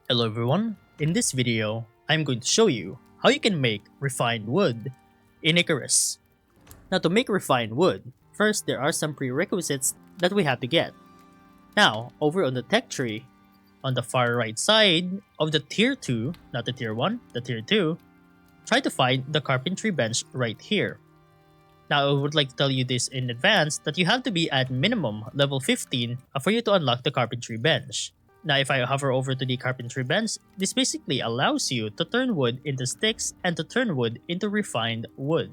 Hello everyone, in this video, I'm going to show you how you can make refined wood in Icarus. Now to make refined wood, first there are some prerequisites that we have to get. Now, over on the tech tree, on the far right side of the tier 2, not the tier 1, the tier 2, try to find the carpentry bench right here. Now I would like to tell you this in advance that you have to be at minimum level 15 for you to unlock the carpentry bench. Now if I hover over to the carpentry bench, this basically allows you to turn wood into sticks and to turn wood into refined wood.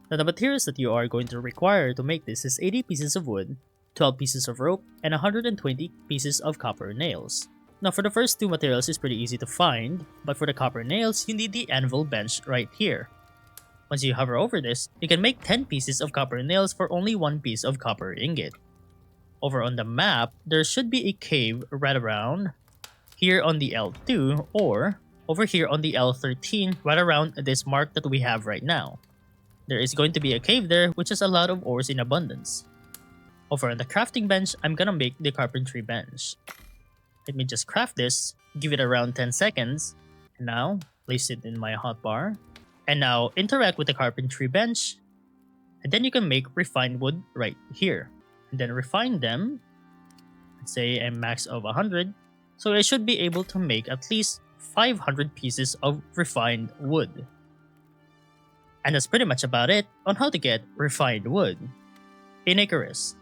Now the materials that you are going to require to make this is 80 pieces of wood, 12 pieces of rope, and 120 pieces of copper nails. Now for the first two materials is pretty easy to find, but for the copper nails, you need the anvil bench right here. Once you hover over this, you can make 10 pieces of copper nails for only 1 piece of copper ingot. Over on the map, there should be a cave right around here on the L2 or over here on the L13 right around this mark that we have right now. There is going to be a cave there which has a lot of ores in abundance. Over on the crafting bench, I'm gonna make the carpentry bench. Let me just craft this, give it around 10 seconds, and now place it in my hotbar. And now interact with the carpentry bench, and then you can make refined wood right here. And then refine them, let's say a max of 100, so I should be able to make at least 500 pieces of refined wood. And that's pretty much about it on how to get refined wood in Icarus.